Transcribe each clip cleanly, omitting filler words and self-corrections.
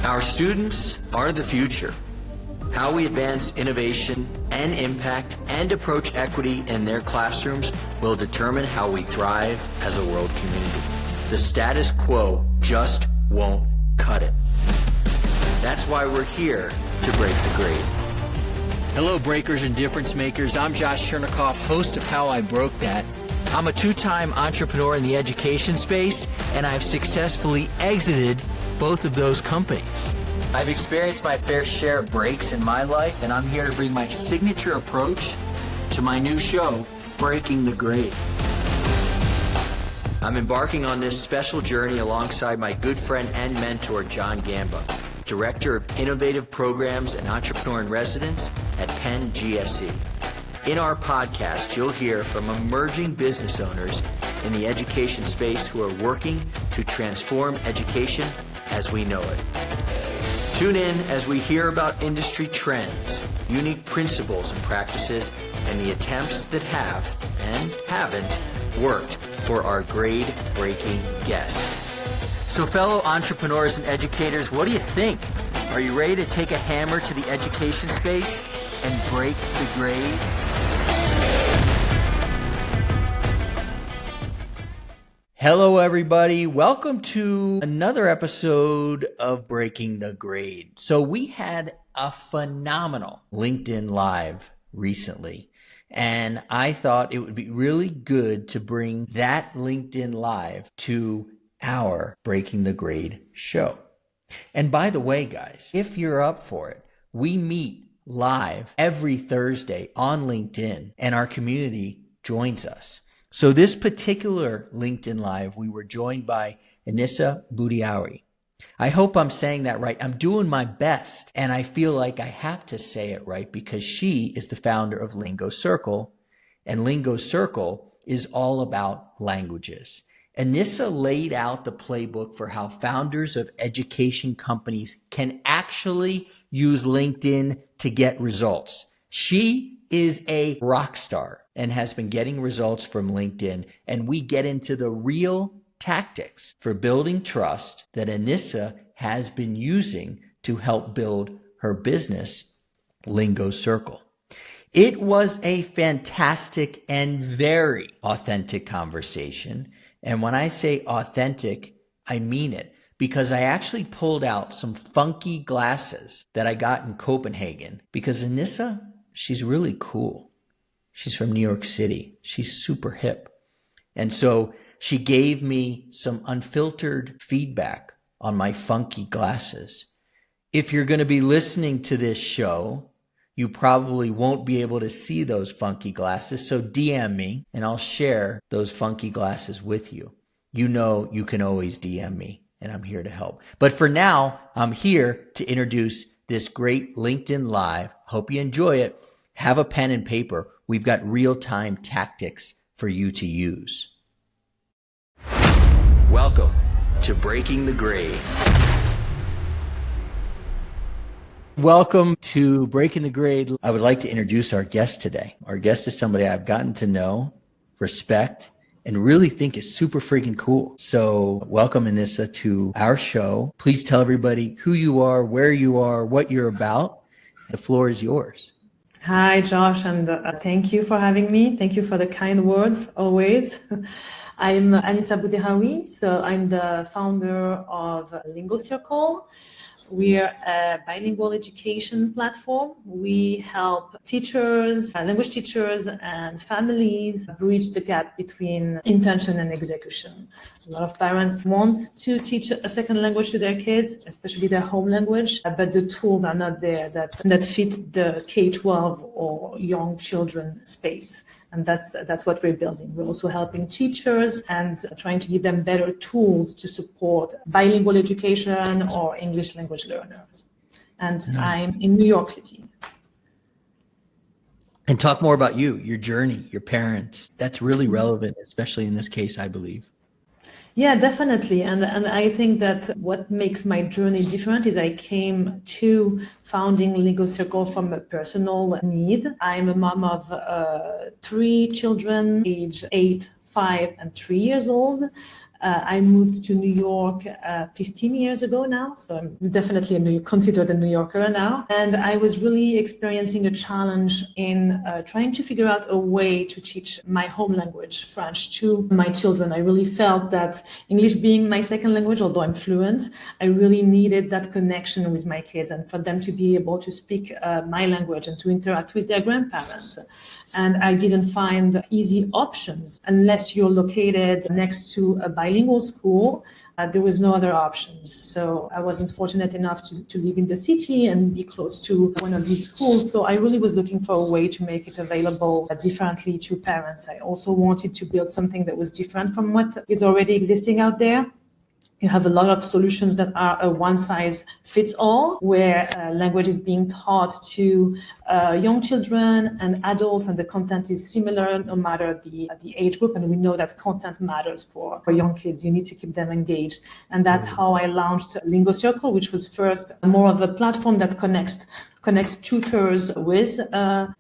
Our students are the future. How we advance innovation and impact and approach equity in their classrooms will determine how we thrive as a world community. The status quo just won't cut it. That's why we're here to break the grade. Hello, breakers and difference makers. I'm Josh Chernikoff, host of How I Broke That. I'm a two-time entrepreneur in the education space, and I've successfully exited both of those companies. I've experienced my fair share of breaks in my life, and I'm here to bring my signature approach to my new show, Breaking the Grade. I'm embarking on this special journey alongside my good friend and mentor, John Gamba, Director of Innovative Programs and Entrepreneur in Residence at Penn GSE. In our podcast, you'll hear from emerging business owners in the education space who are working to transform education as we know it. Tune in as we hear about industry trends, unique principles and practices, and the attempts that have and haven't worked for our grade-breaking guests. So fellow entrepreneurs and educators, what do you think? Are you ready to take a hammer to the education space and break the grade? Hello, everybody. Welcome to another episode of Breaking the Grade. So we had a phenomenal LinkedIn Live recently, and I thought it would be really good to bring that LinkedIn Live to our Breaking the Grade show. And by the way, guys, if you're up for it, we meet live every Thursday on LinkedIn, and our community joins us. So this particular LinkedIn Live, we were joined by Anissa Bouderraoui. I hope I'm saying that right. I'm doing my best, and I feel like I have to say it right because she is the founder of Lingo Circle, and Lingo Circle is all about languages. Anissa laid out the playbook for how founders of education companies can actually use LinkedIn to get results. She is a rock star and has been getting results from LinkedIn, and we get into the real tactics for building trust that Anissa has been using to help build her business, Lingo Circle. It was a fantastic and very authentic conversation. And when I say authentic, I mean it, because I actually pulled out some funky glasses that I got in Copenhagen, because Anissa, she's really cool. She's from New York City. She's super hip. And so she gave me some unfiltered feedback on my funky glasses. If you're going to be listening to this show, you probably won't be able to see those funky glasses. So DM me and I'll share those funky glasses with you. You know, you can always DM me and I'm here to help. But for now, I'm here to introduce this great LinkedIn Live. Hope you enjoy it. Have a pen and paper. We've got real-time tactics for you to use. Welcome to Breaking the Grade. Welcome to Breaking the Grade. I would like to introduce our guest today. Our guest is somebody I've gotten to know, respect, and really think is super freaking cool. So welcome, Anissa, to our show. Please tell everybody who you are, where you are, what you're about. The floor is yours. Hi, Josh, and thank you for having me. Thank you for the kind words, always. I'm Anissa Bouderraoui, so I'm the founder of Lingo Circle. We're a bilingual education platform. We help teachers, language teachers, and families bridge the gap between intention and execution. A lot of parents want to teach a second language to their kids, especially their home language, but the tools are not there that fit the K-12 or young children space. And that's what we're building. We're also helping teachers and trying to give them better tools to support bilingual education or English language learners. And I'm in New York City. And talk more about you, your journey, your parents. That's really relevant, especially in this case, I believe. Yeah, definitely. And I think that what makes my journey different is I came to founding Lingo Circle from a personal need. I'm a mom of 3 children, age 8, 5, and 3 years old. I moved to New York 15 years ago now, so I'm definitely considered a New Yorker now. And I was really experiencing a challenge in trying to figure out a way to teach my home language, French, to my children. I really felt that English being my second language, although I'm fluent, I really needed that connection with my kids and for them to be able to speak my language and to interact with their grandparents. And I didn't find easy options unless you're located next to a bilingual school. There was no other options. So I wasn't fortunate enough to live in the city and be close to one of these schools. So I really was looking for a way to make it available differently to parents. I also wanted to build something that was different from what is already existing out there. You have a lot of solutions that are a one-size-fits-all, where language is being taught to young children and adults, and the content is similar no matter the age group. And we know that content matters for young kids. You need to keep them engaged. And that's how I launched Lingo Circle, which was first more of a platform that connects tutors with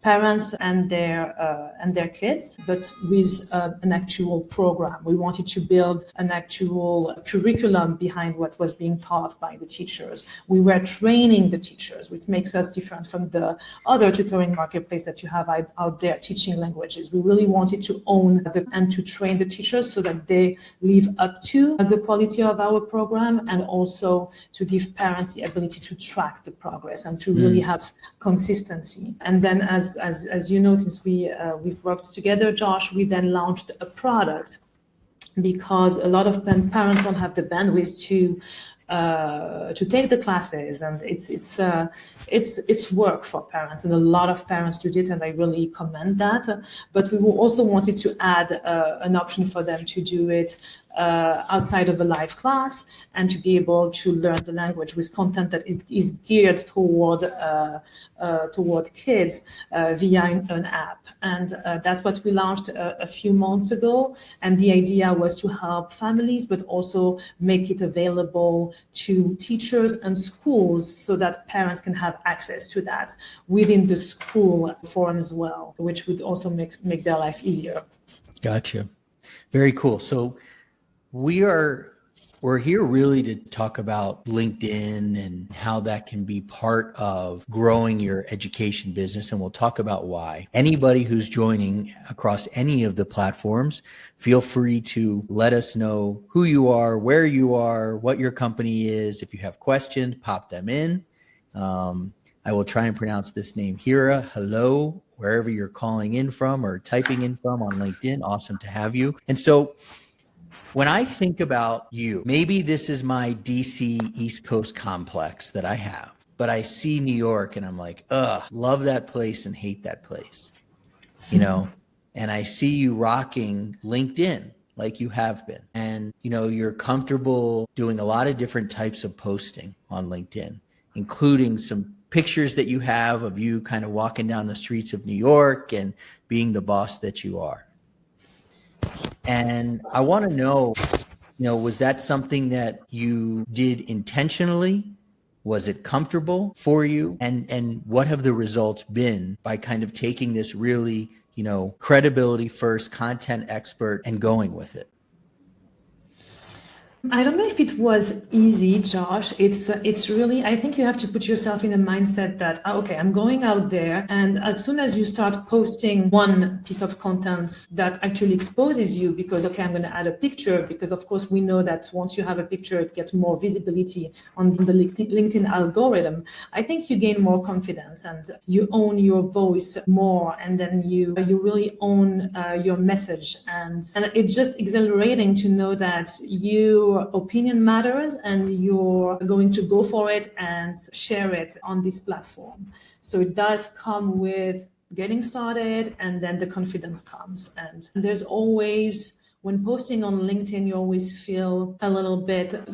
parents and their kids, but with an actual program. We wanted to build an actual curriculum behind what was being taught by the teachers. We were training the teachers, which makes us different from the other tutoring marketplace that you have out there teaching languages. We really wanted to own and to train the teachers so that they live up to the quality of our program, and also to give parents the ability to track the progress and to really have consistency. And then as you know, since we've worked together, Josh, we then launched a product because a lot of parents don't have the bandwidth to take the classes, and it's work for parents, and a lot of parents do it, and I really commend that. But we also wanted to add an option for them to do it outside of a live class, and to be able to learn the language with content that it is geared toward kids via an app. And that's what we launched a few months ago. And the idea was to help families, but also make it available to teachers and schools so that parents can have access to that within the school forum as well, which would also make their life easier. Gotcha. Very cool. So we're here really to talk about LinkedIn and how that can be part of growing your education business. And we'll talk about why. Anybody who's joining across any of the platforms, feel free to let us know who you are, where you are, what your company is. If you have questions, pop them in. I will try and pronounce this name, Hira. Hello, wherever you're calling in from or typing in from on LinkedIn. Awesome to have you. And so when I think about you, maybe this is my DC East Coast complex that I have, but I see New York and I'm like, love that place and hate that place, and I see you rocking LinkedIn like you have been. And, you're comfortable doing a lot of different types of posting on LinkedIn, including some pictures that you have of you kind of walking down the streets of New York and being the boss that you are. And I want to know, was that something that you did intentionally? Was it comfortable for you? And what have the results been by kind of taking this really, credibility first, content expert, and going with it? I don't know if it was easy, Josh. It's really, I think you have to put yourself in a mindset that, okay, I'm going out there, and as soon as you start posting one piece of content that actually exposes you, because, okay, I'm going to add a picture, because of course we know that once you have a picture, it gets more visibility on the LinkedIn algorithm. I think you gain more confidence and you own your voice more, and then you really own your message. And it's just exhilarating to know that your opinion matters and you're going to go for it and share it on this platform. So it does come with getting started, and then the confidence comes. And there's always, when posting on LinkedIn, you always feel a little bit,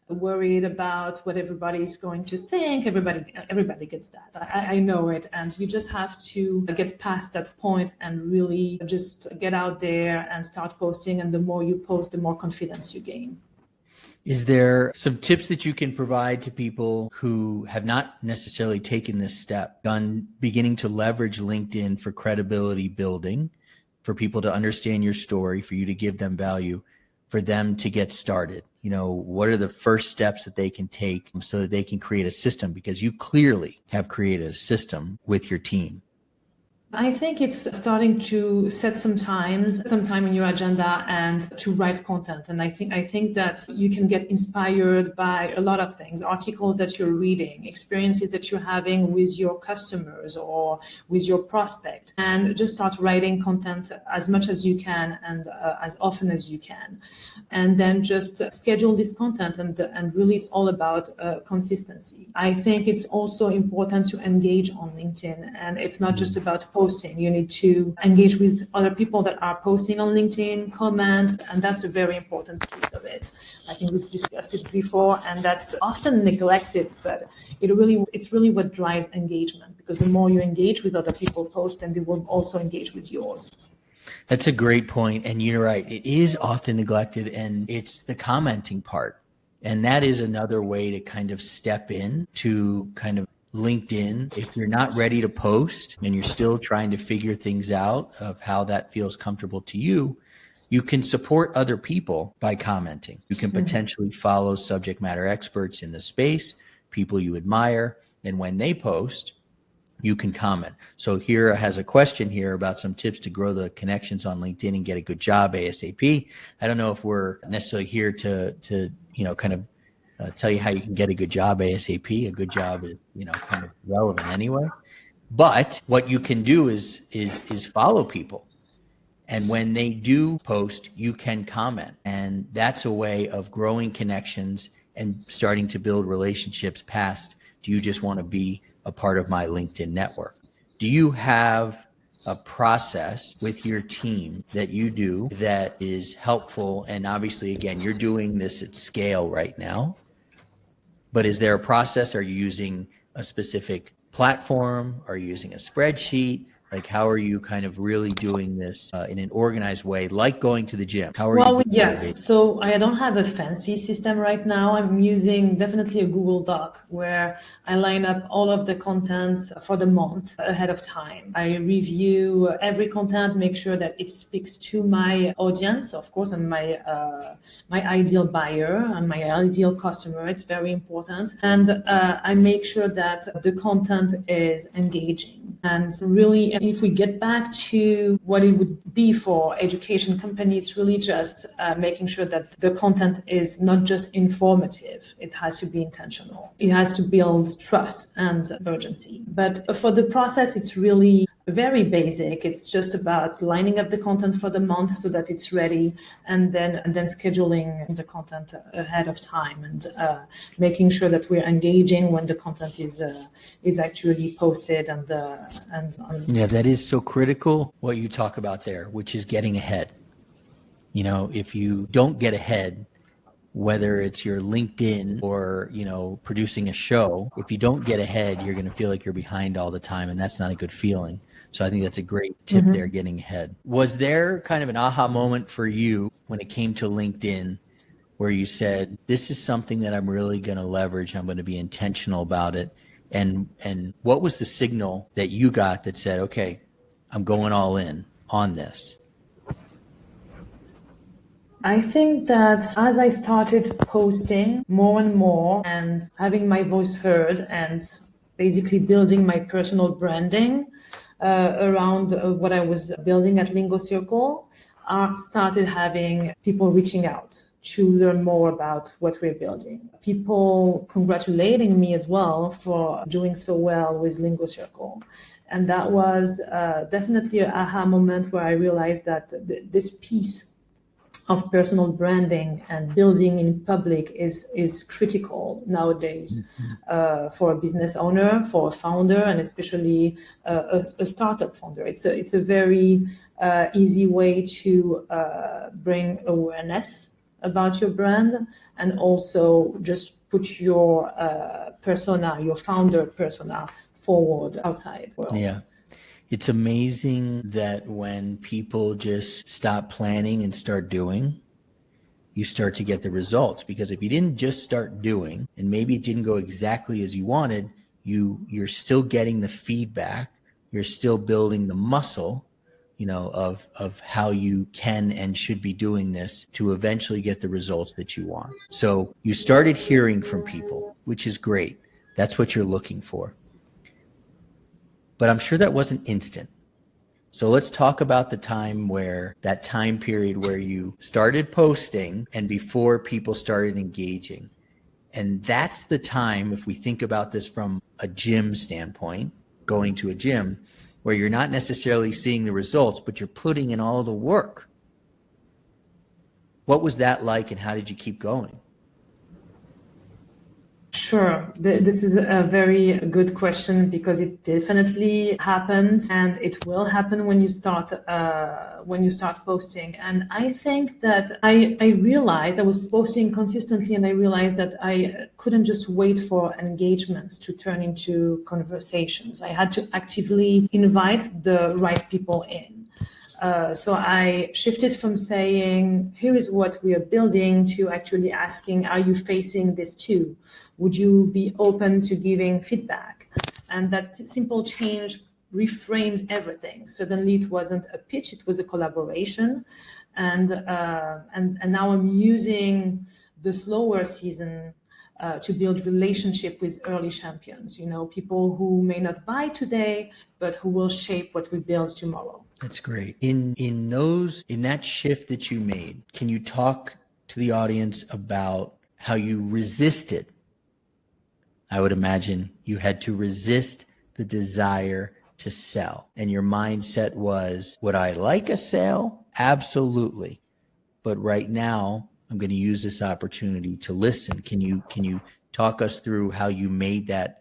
worried about what everybody's going to think. Everybody gets that. I know it. And you just have to get past that point and really just get out there and start posting. And the more you post, the more confidence you gain. Is there some tips that you can provide to people who have not necessarily taken this step, beginning to leverage LinkedIn for credibility building, for people to understand your story, for you to give them value, for them to get started? You know, what are the first steps that they can take so that they can create a system? Because you clearly have created a system with your team. I think it's starting to set some time in your agenda and to write content. And I think that you can get inspired by a lot of things, articles that you're reading, experiences that you're having with your customers or with your prospect, and just start writing content as much as you can and as often as you can. And then just schedule this content, and really it's all about consistency. I think it's also important to engage on LinkedIn, and it's not just about posting. You need to engage with other people that are posting on LinkedIn, comment, and that's a very important piece of it. I think we've discussed it before, and that's often neglected, but it's really what drives engagement, because the more you engage with other people post, then they will also engage with yours. That's a great point. And you're right. It is often neglected, and it's the commenting part. And that is another way to kind of step in to kind of LinkedIn. If you're not ready to post and you're still trying to figure things out of how that feels comfortable to you, you can support other people by commenting. You can potentially follow subject matter experts in the space, people you admire, and when they post, you can comment. So here has a question here about some tips to grow the connections on LinkedIn and get a good job ASAP. I don't know if we're necessarily here to kind of tell you how you can get a good job ASAP. A good job is, kind of relevant anyway. But what you can do is follow people. And when they do post, you can comment. And that's a way of growing connections and starting to build relationships past, do you just want to be a part of my LinkedIn network? Do you have a process with your team that you do that is helpful? And obviously, again, you're doing this at scale right now, but is there a process? Are you using a specific platform? Are you using a spreadsheet? Like, how are you kind of really doing this in an organized way, like going to the gym? How are you doing yes. So I don't have a fancy system right now. I'm using definitely a Google Doc where I line up all of the contents for the month ahead of time. I review every content, make sure that it speaks to my audience, of course, and my ideal buyer and my ideal customer. It's very important. And I make sure that the content is engaging. And really, if we get back to what it would be for education company, it's really just making sure that the content is not just informative. It has to be intentional. It has to build trust and urgency. But for the process, it's really very basic. It's just about lining up the content for the month so that it's ready, and then scheduling the content ahead of time, and making sure that we're engaging when the content is actually posted. Yeah, that is so critical what you talk about there, which is getting ahead. If you don't get ahead, whether it's your LinkedIn or, producing a show, if you don't get ahead, you're going to feel like you're behind all the time, and that's not a good feeling. So I think that's a great tip there, getting ahead. Was there kind of an aha moment for you when it came to LinkedIn where you said, this is something that I'm really going to leverage, I'm going to be intentional about it? And what was the signal that you got that said, okay, I'm going all in on this? I think that as I started posting more and more and having my voice heard and basically building my personal branding around what I was building at Lingo Circle, I started having people reaching out to learn more about what we're building. People congratulating me as well for doing so well with Lingo Circle. And that was definitely an aha moment where I realized that this piece of personal branding and building in public is critical nowadays for a business owner, for a founder, and especially a startup founder. It's a very easy way to bring awareness about your brand, and also just put your persona, your founder persona, forward outside world. Yeah. It's amazing that when people just stop planning and start doing, you start to get the results. Because if you didn't just start doing, and maybe it didn't go exactly as you wanted, you're still getting the feedback, you're still building the muscle of how you can and should be doing this to eventually get the results that you want. So you started hearing from people, which is great. That's what you're looking for. But I'm sure that wasn't instant. So let's talk about that time period where you started posting and before people started engaging. And that's the time, if we think about this from a gym standpoint, going to a gym, where you're not necessarily seeing the results, but you're putting in all the work. What was that like, and how did you keep going? Sure. This is a very good question because it definitely happens, and it will happen when you start posting. And I think that I realized I was posting consistently, and I realized that I couldn't just wait for engagements to turn into conversations. I had to actively invite the right people in. So I shifted from saying, here is what we are building, to actually asking, are you facing this too? Would you be open to giving feedback? And that simple change reframed everything. Suddenly it wasn't a pitch, it was a collaboration. And now I'm using the slower season to build relationship with early champions, people who may not buy today, but who will shape what we build tomorrow. That's great. In that shift that you made, can you talk to the audience about how you resisted? I would imagine you had to resist the desire to sell, and your mindset was, would I like a sale? Absolutely. But right now I'm going to use this opportunity to listen. Can you talk us through how you made that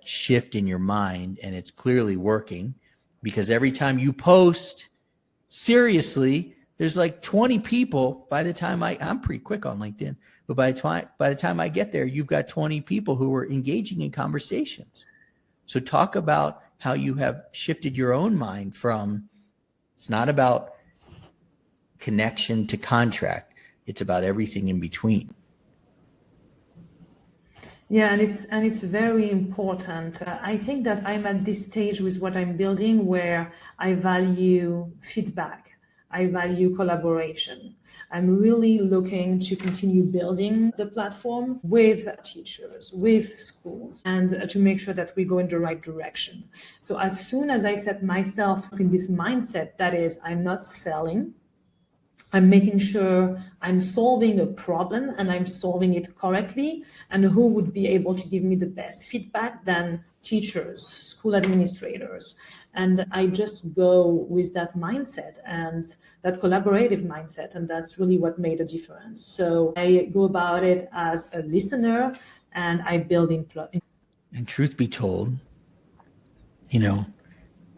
shift in your mind? And it's clearly working, because every time you post, seriously, there's like 20 people. By the time I'm pretty quick on LinkedIn, but by the time I get there, you've got 20 people who are engaging in conversations. So talk about how you have shifted your own mind from, it's not about connection to contract, it's about everything in between. Yeah, and it's very important. I think that I'm at this stage with what I'm building where I value feedback. I value collaboration. I'm really looking to continue building the platform with teachers, with schools, and to make sure that we go in the right direction. So as soon as I set myself in this mindset, that is, I'm not selling, I'm making sure I'm solving a problem and I'm solving it correctly. And who would be able to give me the best feedback than teachers, school administrators? And I just go with that mindset and that collaborative mindset. And that's really what made a difference. So I go about it as a listener, and I build in. And truth be told,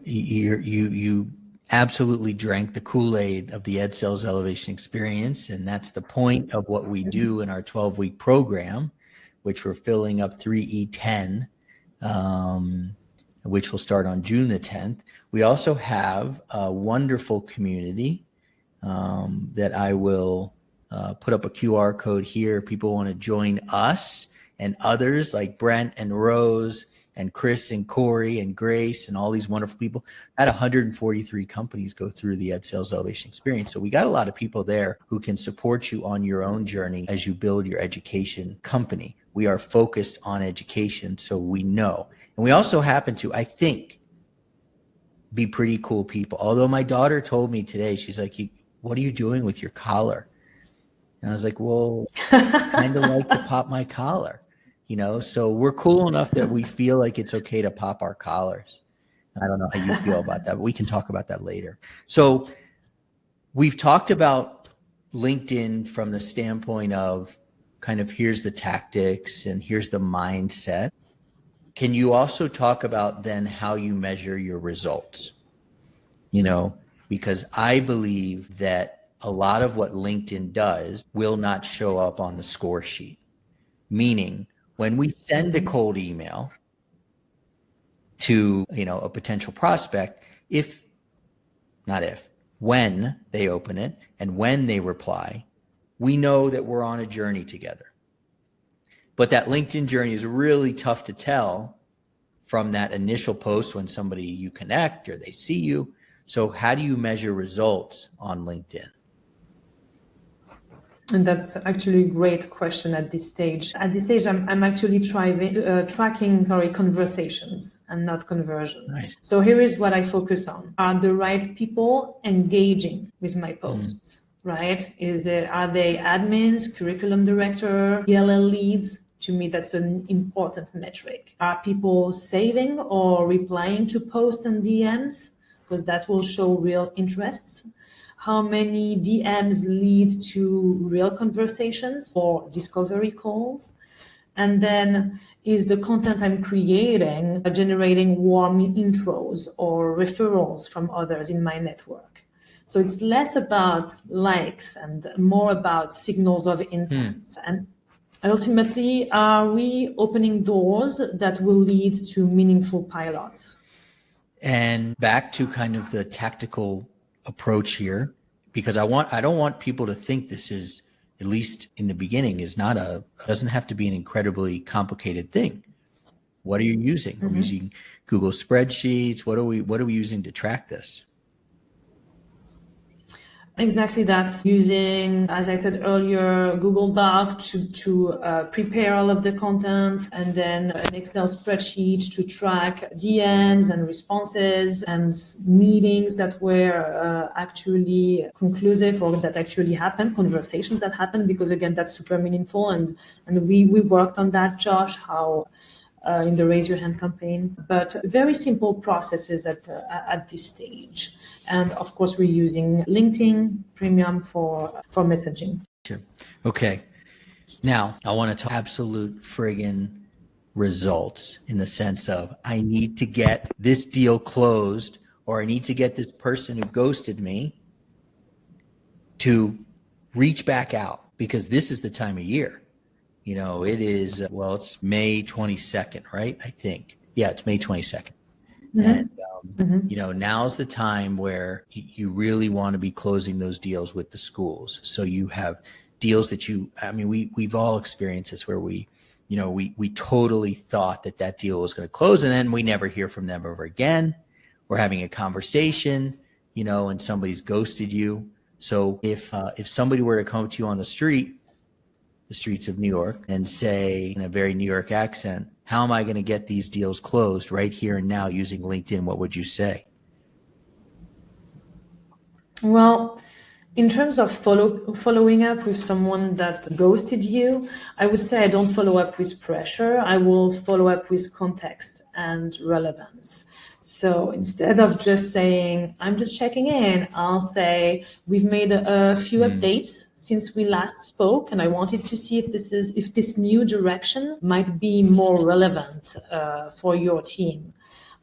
you absolutely drank the Kool-Aid of the Ed Sales Elevation Experience. And that's the point of what we do in our 12-week program, which we're filling up 3E10, which will start on June the 10th. We also have a wonderful community that I will put up a QR code here. People want to join us and others like Brent and Rose and Chris and Corey and Grace and all these wonderful people. I had 143 companies go through the Ed Sales Elevation Experience. So we got a lot of people there who can support you on your own journey as you build your education company. We are focused on education, so we know. And we also happen to, I think, be pretty cool people. Although my daughter told me today, she's like, what are you doing with your collar? And I was like, well, kind of like to pop my collar. So we're cool enough that we feel like it's okay to pop our collars. I don't know how you feel about that, but we can talk about that later. So we've talked about LinkedIn from the standpoint of kind of here's the tactics and here's the mindset. Can you also talk about then how you measure your results? Because I believe that a lot of what LinkedIn does will not show up on the score sheet, meaning when we send a cold email to, a potential prospect, when they open it and when they reply, we know that we're on a journey together. But that LinkedIn journey is really tough to tell from that initial post when you connect or they see you. So how do you measure results on LinkedIn? And that's actually a great question at this stage. At this stage, I'm actually tracking conversations and not conversions. Nice. So here is what I focus on. Are the right people engaging with my posts, right? Are they admins, curriculum director, ELL leads? To me, that's an important metric. Are people saving or replying to posts and DMs? Because that will show real interests. How many DMs lead to real conversations or discovery calls? And then is the content I'm creating generating warm intros or referrals from others in my network? So it's less about likes and more about signals of intent. And ultimately, are we opening doors that will lead to meaningful pilots? And back to kind of the tactical approach here, because I don't want people to think this is, at least in the beginning, doesn't have to be an incredibly complicated thing. What are you using? Are we using Google spreadsheets? What are we using to track this? Exactly, that's using, as I said earlier, Google Doc to prepare all of the content, and then an Excel spreadsheet to track DMs and responses and meetings that were actually conclusive or that actually happened, conversations that happened, because again, that's super meaningful. And we worked on that, Josh, in the Raise Your Hand campaign, but very simple processes at this stage. And of course, we're using LinkedIn Premium for messaging. Sure. Okay. Now, I want to talk absolute friggin' results in the sense of I need to get this deal closed, or I need to get this person who ghosted me to reach back out, because this is the time of year. You know, it is, it's May 22nd, right? I think. Yeah, it's May 22nd. And, now's the time where you really want to be closing those deals with the schools. So you have deals that we've all experienced this where we totally thought that deal was going to close, and then we never hear from them ever again. We're having a conversation, and somebody's ghosted you. So if somebody were to come to you on the streets of New York, and say in a very New York accent, how am I going to get these deals closed right here and now using LinkedIn? What would you say? Well, in terms of following up with someone that ghosted you, I would say I don't follow up with pressure. I will follow up with context and relevance. So instead of just saying, I'm just checking in, I'll say, we've made a few updates since we last spoke, and I wanted to see if this new direction might be more relevant for your team.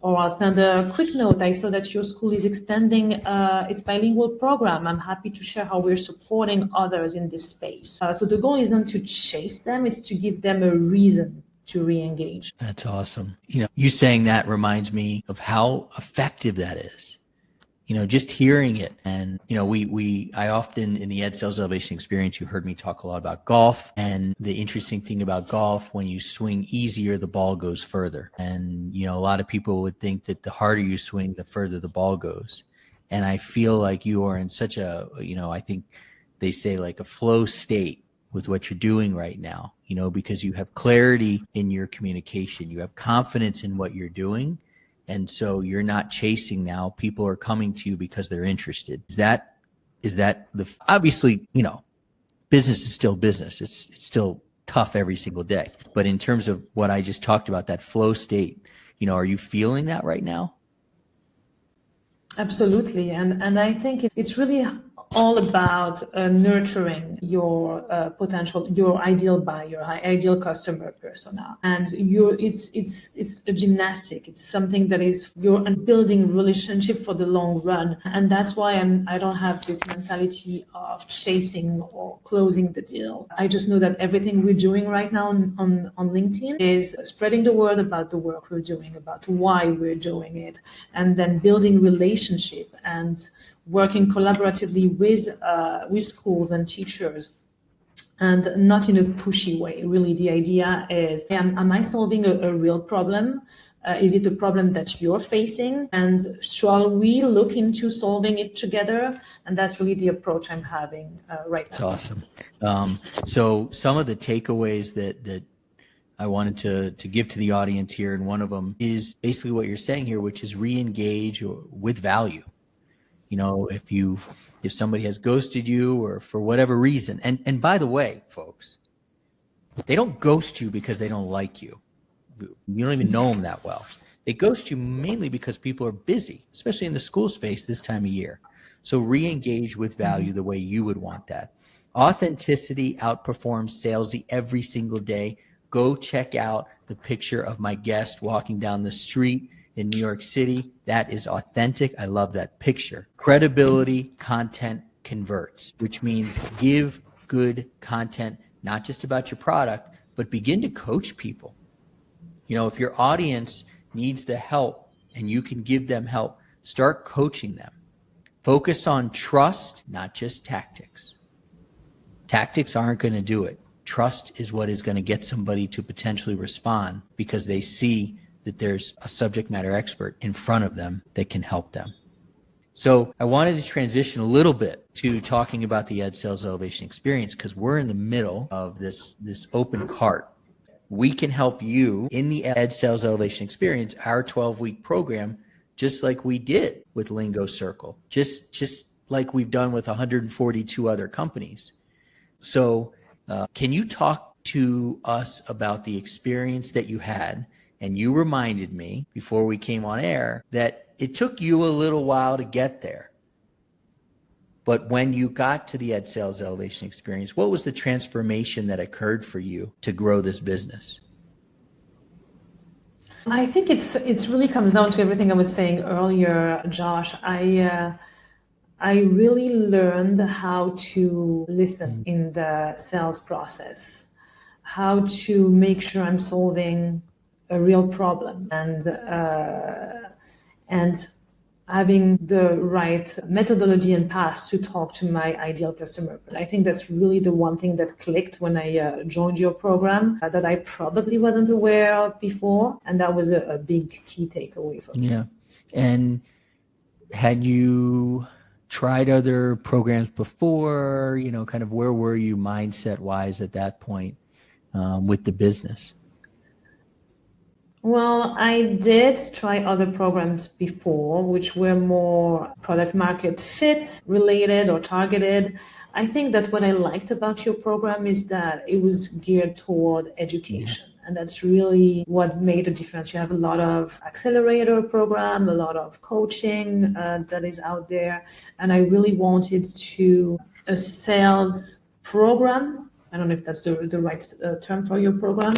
Or I'll send a quick note. I saw that your school is expanding its bilingual program. I'm happy to share how we're supporting others in this space. So the goal isn't to chase them, it's to give them a reason to re-engage. That's awesome. You saying that reminds me of how effective that is. Just hearing it. And, I often in the Ed Sales Elevation Experience, you heard me talk a lot about golf. And the interesting thing about golf, when you swing easier, the ball goes further. And, a lot of people would think that the harder you swing, the further the ball goes. And I feel like you are in such a, I think they say like a flow state with what you're doing right now, because you have clarity in your communication. You have confidence in what you're doing. And so you're not chasing now. People are coming to you because they're interested. Is that obviously, business is still business. It's still tough every single day. But in terms of what I just talked about, that flow state, are you feeling that right now? Absolutely. And I think it's really all about nurturing your potential, your ideal buyer, ideal customer persona. And it's a gymnastic. It's something that is you're building relationship for the long run. And that's why I don't have this mentality of chasing or closing the deal. I just know that everything we're doing right now on LinkedIn is spreading the word about the work we're doing, about why we're doing it, and then building relationship and working collaboratively with schools and teachers, and not in a pushy way. Really, the idea is, am I solving a real problem Is it a problem that you're facing? And shall we look into solving it together? And that's really the approach I'm having right now. That's awesome. So some of the takeaways that I wanted to give to the audience here, and one of them is basically what you're saying here, which is re-engage with value. You know, if somebody has ghosted you or for whatever reason, and by the way, folks, they don't ghost you because they don't like you. You don't even know them that well. They ghost you mainly because people are busy, especially in the school space this time of year. So re-engage with value the way you would want that. Authenticity outperforms salesy every single day. Go check out the picture of my guest walking down the street in New York City. That is authentic. I love that picture. Credibility content converts, which means give good content, not just about your product, but begin to coach people. You know, if your audience needs the help and you can give them help, start coaching them. Focus on trust, not just tactics. Tactics aren't going to do it. Trust is what is going to get somebody to potentially respond because they see that there's a subject matter expert in front of them that can help them. So I wanted to transition a little bit to talking about the Ed Sales Elevation Experience because we're in the middle of this open cart. We can help you in the Ed Sales Elevation Experience, our 12-week program, just like we did with Lingo Circle, just like we've done with 142 other companies. So can you talk to us about the experience that you had? And you reminded me before we came on air that it took you a little while to get there. But when you got to the Ed Sales Elevation Experience, what was the transformation that occurred for you to grow this business? I think it's really comes down to everything I was saying earlier, Josh. I really learned how to listen in the sales process, how to make sure I'm solving a real problem and having the right methodology and path to talk to my ideal customer. I think that's really the one thing that clicked when I joined your program that I probably wasn't aware of before. And that was a big key takeaway for me. Yeah. And had you tried other programs before, you know, kind of where were you mindset wise at that point with the business? Well, I did try other programs before, which were more product market fit related or targeted. I think that what I liked about your program is that it was geared toward education. And that's really what made a difference. You have a lot of accelerator program, a lot of coaching that is out there. And I really wanted a sales program. I don't know if that's the right term for your program,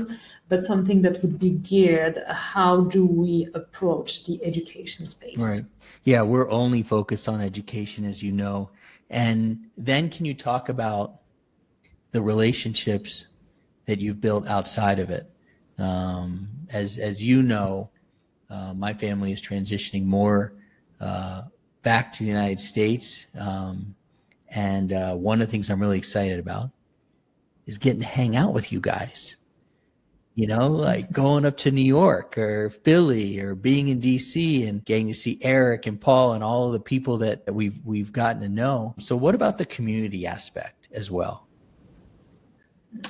but something that would be geared, how do we approach the education space? Right. Yeah, we're only focused on education, as you know. And then can you talk about the relationships that you've built outside of it? As you know, my family is transitioning more back to the United States. And one of the things I'm really excited about is getting to hang out with you guys. You know, like going up to New York or Philly or being in DC and getting to see Eric and Paul and all of the people that we've gotten to know. So what about the community aspect as well?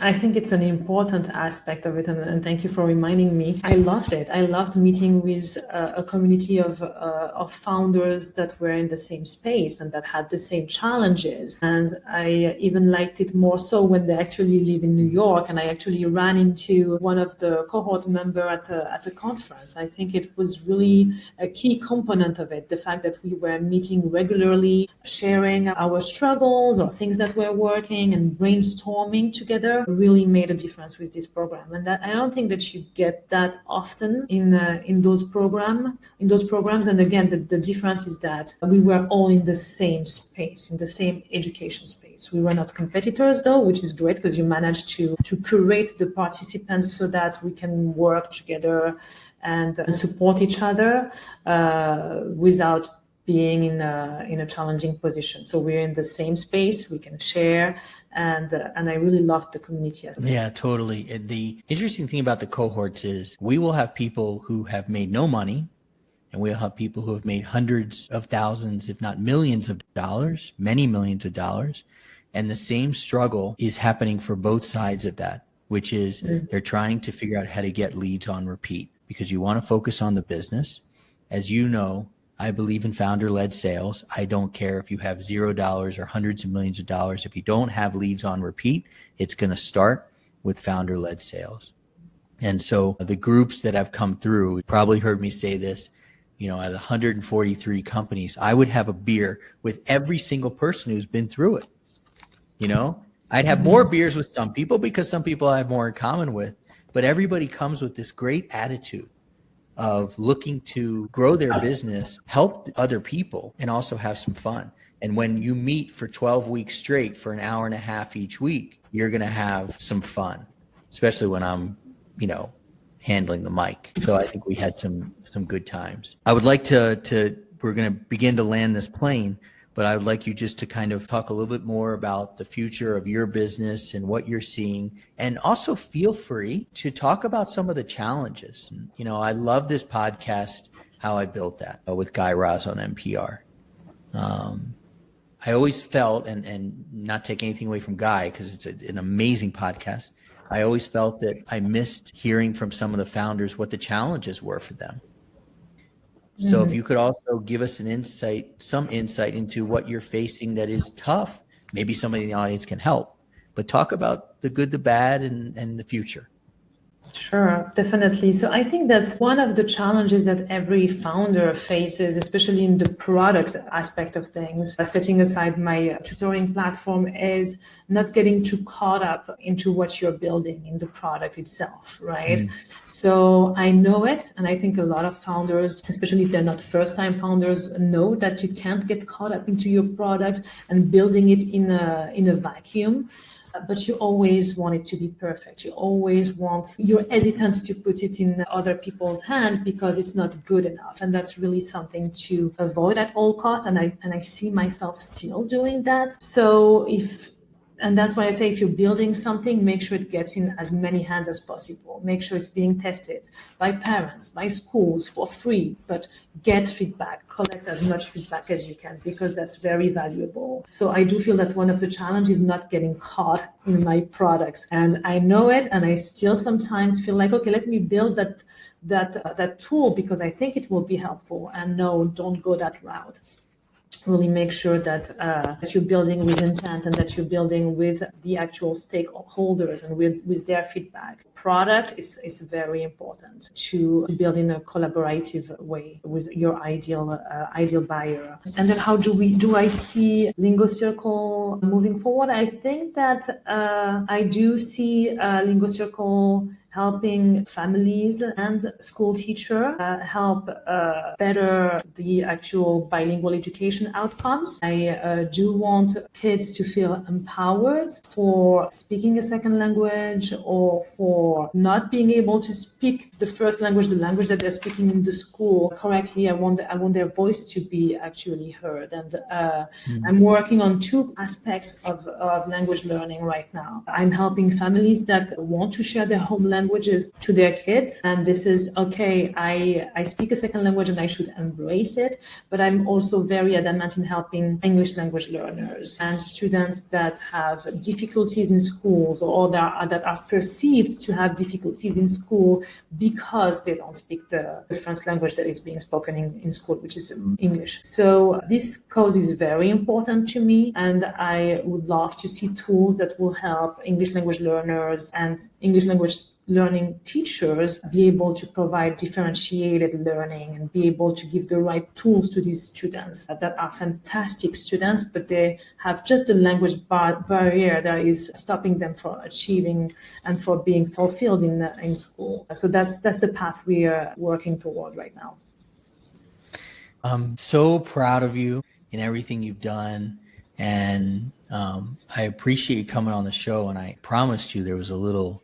I think it's an important aspect of it, and thank you for reminding me. I loved it. I loved meeting with a community of founders that were in the same space and that had the same challenges. And I even liked it more so when they actually live in New York, and I actually ran into one of the cohort member at a conference. I think it was really a key component of it, the fact that we were meeting regularly, sharing our struggles or things that were working and brainstorming together really made a difference with this program. And I don't think that you get that often in those programs. And again, the difference is that we were all in the same space, in the same education space. We were not competitors though, which is great because you managed to curate the participants so that we can work together and support each other without being in a challenging position. So we're in the same space, we can share, and I really loved the community as well. Yeah, totally. The interesting thing about the cohorts is we will have people who have made no money, and we'll have people who have made hundreds of thousands, if not millions of dollars, many millions of dollars. And the same struggle is happening for both sides of that, which is they're trying to figure out how to get leads on repeat, because you want to focus on the business. As you know, I believe in founder-led sales. I don't care if you have $0 or hundreds of millions of dollars. If you don't have leads on repeat, it's going to start with founder-led sales. And so the groups that have come through, you probably heard me say this, at 143 companies, I would have a beer with every single person who's been through it. I'd have more beers with some people because some people I have more in common with, but everybody comes with this great attitude of looking to grow their business, help other people, and also have some fun. And when you meet for 12 weeks straight for an hour and a half each week, you're going to have some fun, especially when I'm, handling the mic. So I think we had some good times. I would like we're going to begin to land this plane, but I would like you just to kind of talk a little bit more about the future of your business and what you're seeing. And also feel free to talk about some of the challenges. I love this podcast, How I Built That, with Guy Raz on NPR. I always felt, and not take anything away from Guy, because it's an amazing podcast, I always felt that I missed hearing from some of the founders what the challenges were for them. So if you could also give us some insight into what you're facing that is tough, maybe somebody in the audience can help, but talk about the good, the bad, and the future. Sure, definitely. So I think that one of the challenges that every founder faces, especially in the product aspect of things, setting aside my tutoring platform, is not getting too caught up into what you're building in the product itself, right? So I know it, and I think a lot of founders, especially if they're not first-time founders, know that you can't get caught up into your product and building it in a vacuum. But you always want it to be perfect. You're hesitant to put it in other people's hands because it's not good enough. And that's really something to avoid at all costs. And I see myself still doing that. And that's why I say, if you're building something, make sure it gets in as many hands as possible. Make sure it's being tested by parents, by schools for free, but get feedback, collect as much feedback as you can, because that's very valuable. So I do feel that one of the challenges is not getting caught in my products. And I know it, and I still sometimes feel like, okay, let me build that tool because I think it will be helpful. And no, don't go that route. Really make sure that you're building with intent and that you're building with the actual stakeholders and with their feedback. Product is very important to build in a collaborative way with your ideal buyer. And then how do I see Lingo Circle moving forward? I think that I do see Lingo Circle helping families and school teachers help better the actual bilingual education outcomes. I do want kids to feel empowered for speaking a second language or for not being able to speak the first language, the language that they're speaking in the school correctly. I want their voice to be actually heard. And I'm working on two aspects of language learning right now. I'm helping families that want to share their home languages to their kids. And this is, okay, I speak a second language and I should embrace it. But I'm also very adamant in helping English language learners and students that have difficulties in schools or that are perceived to have difficulties in school because they don't speak the French language that is being spoken in school, which is English. So this cause is very important to me, and I would love to see tools that will help English language learners and English language learning teachers be able to provide differentiated learning and be able to give the right tools to these students that are fantastic students, but they have just the language barrier that is stopping them from achieving and for being fulfilled in school. So that's the path we are working toward right now. I'm so proud of you and everything you've done. And I appreciate you coming on the show. And I promised you there was a little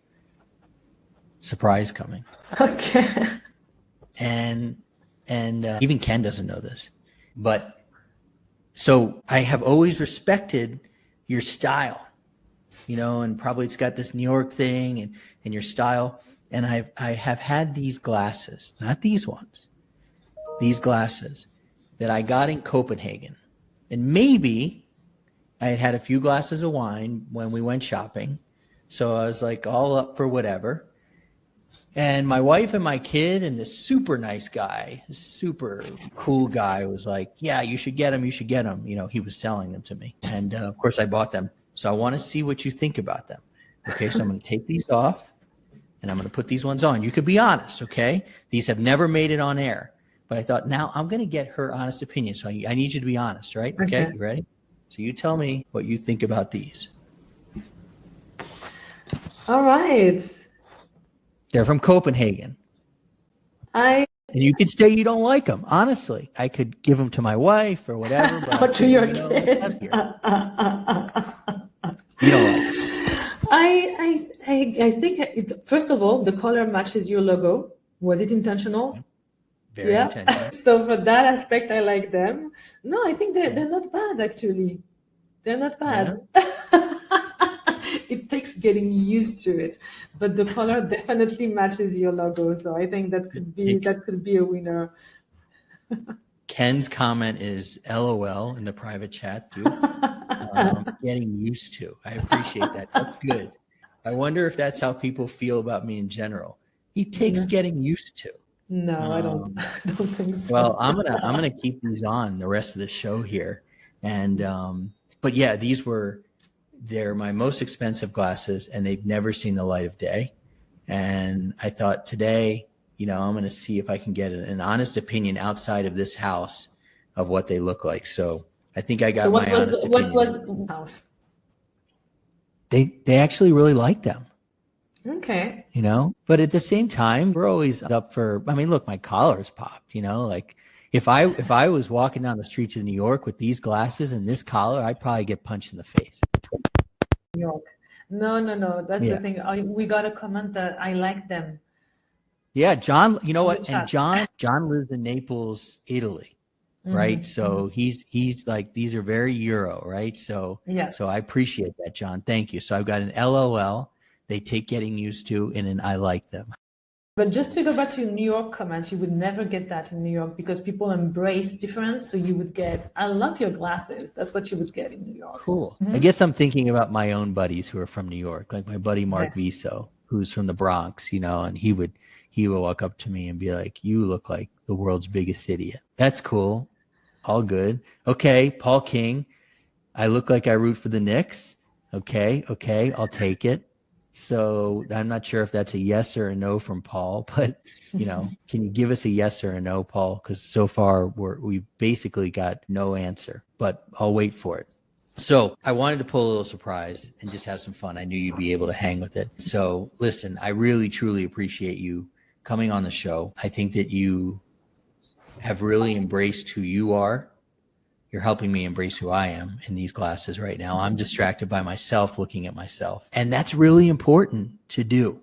surprise coming. Okay. And even Ken doesn't know this. But so I have always respected your style, and probably it's got this New York thing and your style. And I have had these glasses, not these ones, these glasses that I got in Copenhagen. And maybe I had had a few glasses of wine when we went shopping. So I was like all up for whatever. And my wife and my kid and this super nice guy, this super cool guy was like, yeah, you should get them. You should get them. He was selling them to me. And of course I bought them. So I want to see what you think about them. Okay. So I'm going to take these off and I'm going to put these ones on. You could be honest. Okay. These have never made it on air, but I thought now I'm going to get her honest opinion. So I need you to be honest, right? Okay. You ready? So you tell me what you think about these. All right. They're from Copenhagen. And you could say you don't like them. Honestly, I could give them to my wife or whatever. But or to your kid. You don't like them. I think first of all, the color matches your logo. Was it intentional? Very intentional. So for that aspect, I like them. No, I think they're not bad actually. They're not bad. Yeah. It takes getting used to it, but the color definitely matches your logo. So I think that could be a winner. Ken's comment is LOL in the private chat too. Getting used to. I appreciate that. That's good. I wonder if that's how people feel about me in general. It takes getting used to. No, I don't think so. Well, I'm gonna keep these on the rest of the show here, and but yeah, they're my most expensive glasses, and they've never seen the light of day. And I thought today, I'm going to see if I can get an honest opinion outside of this house of what they look like. So I think I got my honest opinion. What was the house? They actually really like them. Okay. But at the same time, we're always up for, look, my collar's popped, like if I was walking down the streets of New York with these glasses and this collar, I'd probably get punched in the face. New York. No. That's the thing. We got a comment that I like them. Yeah, John. You know what? And John lives in Naples, Italy, right? Mm-hmm. So he's like, these are very Euro, right? So So I appreciate that, John. Thank you. So I've got an LOL. They take getting used to, and an I like them. But just to go back to New York comments, you would never get that in New York because people embrace difference. So you would get, I love your glasses. That's what you would get in New York. Cool. Mm-hmm. I guess I'm thinking about my own buddies who are from New York, like my buddy Mark Viso, who's from the Bronx, and he would walk up to me and be like, you look like the world's biggest idiot. That's cool. All good. Okay. Paul King, I look like I root for the Knicks. Okay. I'll take it. So I'm not sure if that's a yes or a no from Paul, but can you give us a yes or a no, Paul? Because so far we've basically got no answer, but I'll wait for it. So I wanted to pull a little surprise and just have some fun. I knew you'd be able to hang with it. So listen, I really, truly appreciate you coming on the show. I think that you have really embraced who you are. You're helping me embrace who I am in these glasses right now. I'm distracted by myself, looking at myself. And that's really important to do.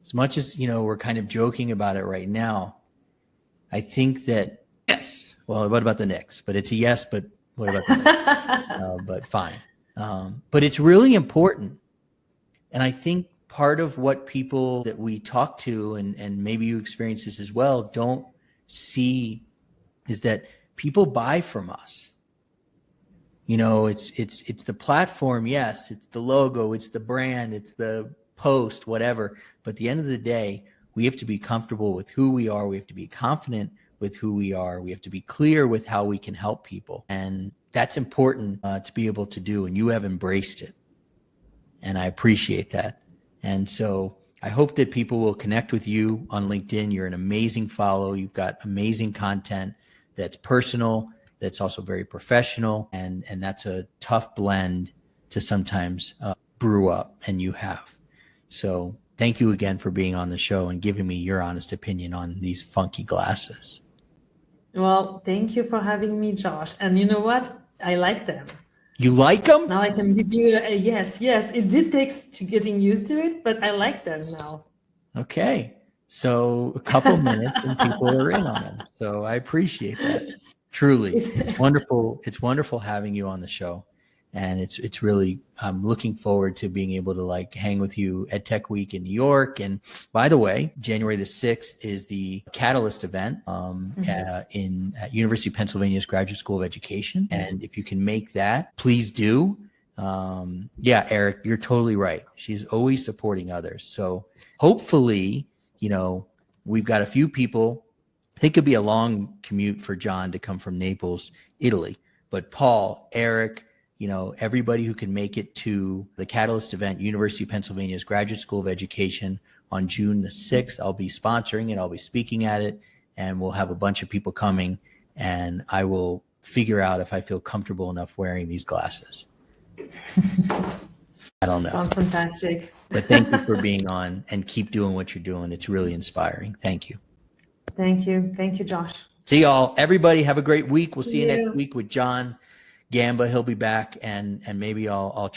As much as, we're kind of joking about it right now, I think that, yes. Well, what about the Knicks? But it's a yes, but what about the Knicks? But fine. But it's really important. And I think part of what people that we talk to, and maybe you experience this as well, don't see is that people buy from us. It's the platform. Yes. It's the logo. It's the brand. It's the post, whatever. But at the end of the day, we have to be comfortable with who we are. We have to be confident with who we are. We have to be clear with how we can help people. And that's important to be able to do. And you have embraced it. And I appreciate that. And so I hope that people will connect with you on LinkedIn. You're an amazing follow. You've got amazing content that's personal, that's also very professional, and that's a tough blend to sometimes brew up, and you have. So thank you again for being on the show and giving me your honest opinion on these funky glasses. Well, thank you for having me, Josh. And you know what? I like them. You like them? Now I can give you a yes. It did take to getting used to it, but I like them now. Okay. So a couple minutes and people are in on them. So I appreciate that. Truly, it's wonderful. It's wonderful having you on the show, and it's really. I'm looking forward to being able to like hang with you at Tech Week in New York. And by the way, January the 6th is the Catalyst event at University of Pennsylvania's Graduate School of Education. And if you can make that, please do. Yeah, Eric, you're totally right. She's always supporting others. So hopefully, we've got a few people. I think it'd be a long commute for John to come from Naples, Italy. But Paul, Eric, everybody who can make it to the Catalyst event, University of Pennsylvania's Graduate School of Education on June the 6th. I'll be sponsoring it. I'll be speaking at it, and we'll have a bunch of people coming, and I will figure out if I feel comfortable enough wearing these glasses. I don't know. Sounds fantastic. But thank you for being on, and keep doing what you're doing. It's really inspiring. Thank you. Thank you. Thank you, Josh. See y'all. Everybody have a great week. We'll see you next week with John Gamba. He'll be back, and maybe I'll